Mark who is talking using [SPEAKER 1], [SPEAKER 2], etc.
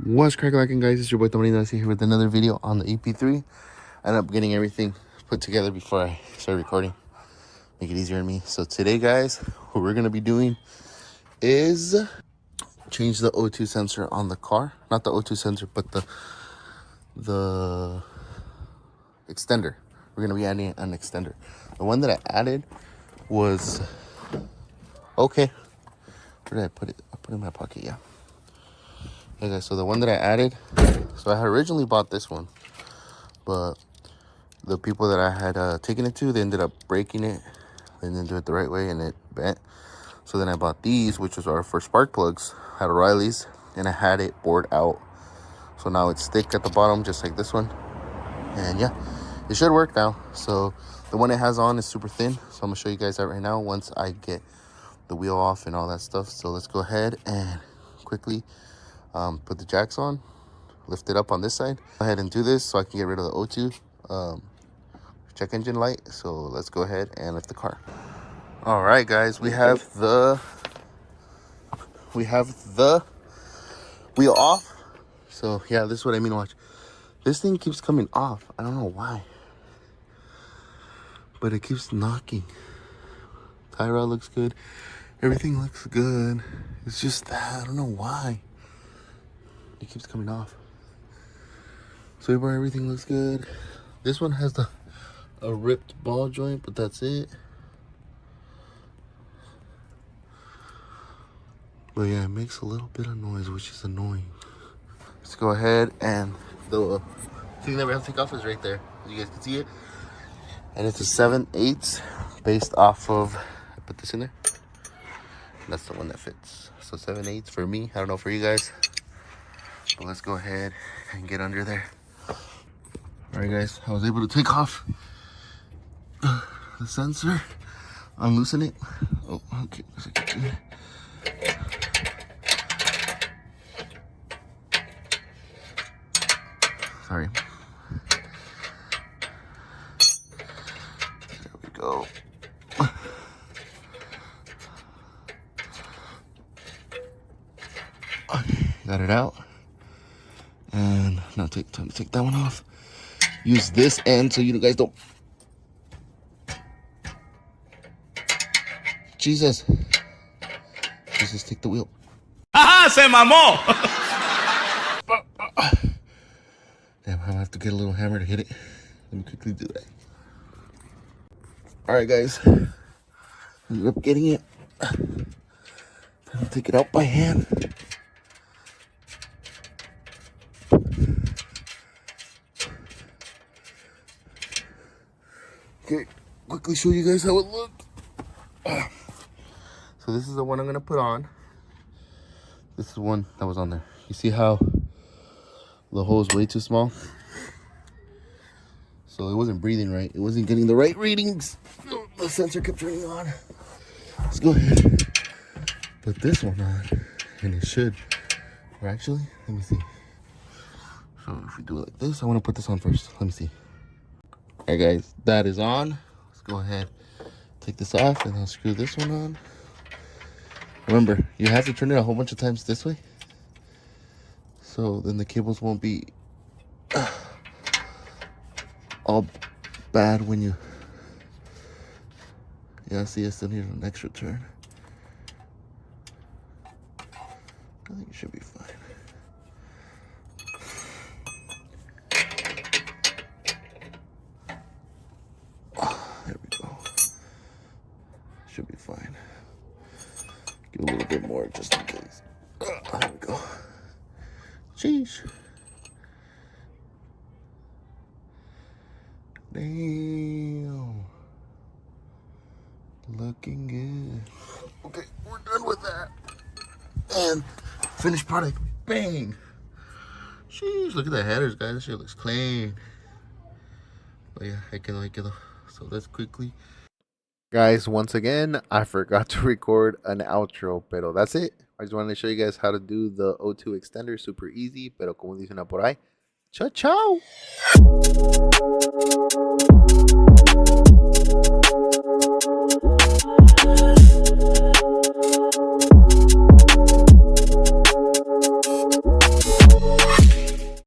[SPEAKER 1] What's cracking, guys? It's your boy Tony Nassi here with another video on the EP3. I ended up getting everything put together before I started recording. Make it easier on me. So today, guys, what we're gonna be doing is change the O2 sensor on the car. Not the O2 sensor, but the extender. We're gonna be adding an extender. The one that I added was okay. Where did I put it? I put it in my pocket. Yeah. Okay, so the one that I added, so I had originally bought this one, but the people that I had taken it to, they ended up breaking it. They didn't do it the right way and it bent. So then I bought these, which was our first spark plugs at O'Reilly's, and I had it bored out. So now it's thick at the bottom, just like this one. And yeah, it should work now. So the one it has on is super thin. So I'm gonna show you guys that right now once I get the wheel off and all that stuff. So let's go ahead and quickly put the jacks on, lift it up on this side. Go ahead and do this so I can get rid of the O2 check engine light. So let's go ahead and lift the car. All right, guys, we have the wheel off. So yeah, this is what I mean. Watch, this thing keeps coming off. I don't know why, but it keeps knocking. Tie rod looks good, everything looks good. It's just that I don't know why it keeps coming off. Sway bar, everything looks good. This one has a ripped ball joint, but that's it. But yeah, it makes a little bit of noise, which is annoying. Let's go ahead, and the thing that we have to take off is right there. As you guys can see it. And it's a 7/8 based off of, I put this in there. That's the one that fits. So 7/8 for me. I don't know for you guys. But let's go ahead and get under there. All right, guys, I was able to take off the sensor, unloosen it. Oh, okay. Sorry. There we go. Got it out. And now time to take that one off. Use this end so you guys don't. Jesus, take the wheel.
[SPEAKER 2] ¡Ajá! ¡Se mamó!
[SPEAKER 1] Damn, I'm gonna have to get a little hammer to hit it. Let me quickly do that. All right, guys. Ended up getting it. I'll take it out by hand. Okay, quickly show you guys how it looked. So this is the one I'm gonna put on. This is the one that was on there. You see how the hole is way too small? So it wasn't breathing right. It wasn't getting the right readings. The sensor kept turning on. Let's go ahead, put this one on, and it should. Or actually, let me see. So if we do it like this, I want to put this on first. Let me see. All right, guys, that is on. Let's go ahead, take this off, and I'll screw this one on. Remember, you have to turn it a whole bunch of times this way, so then the cables won't be all bad when you. Yeah, see, I still need an extra turn. I think it should be fine. There we go. Should be fine. Give a little bit more just in case. There we go. Sheesh. Damn. Looking good. Okay, we're done with that. And finished product. Bang. Sheesh, look at the headers, guys. This shit looks clean. But yeah, I can like it though. So let's quickly. Guys, once again, I forgot to record an outro, pero that's it. I just wanted to show you guys how to do the O2 extender. Super easy, pero como dicen por ahí. Ciao, ciao.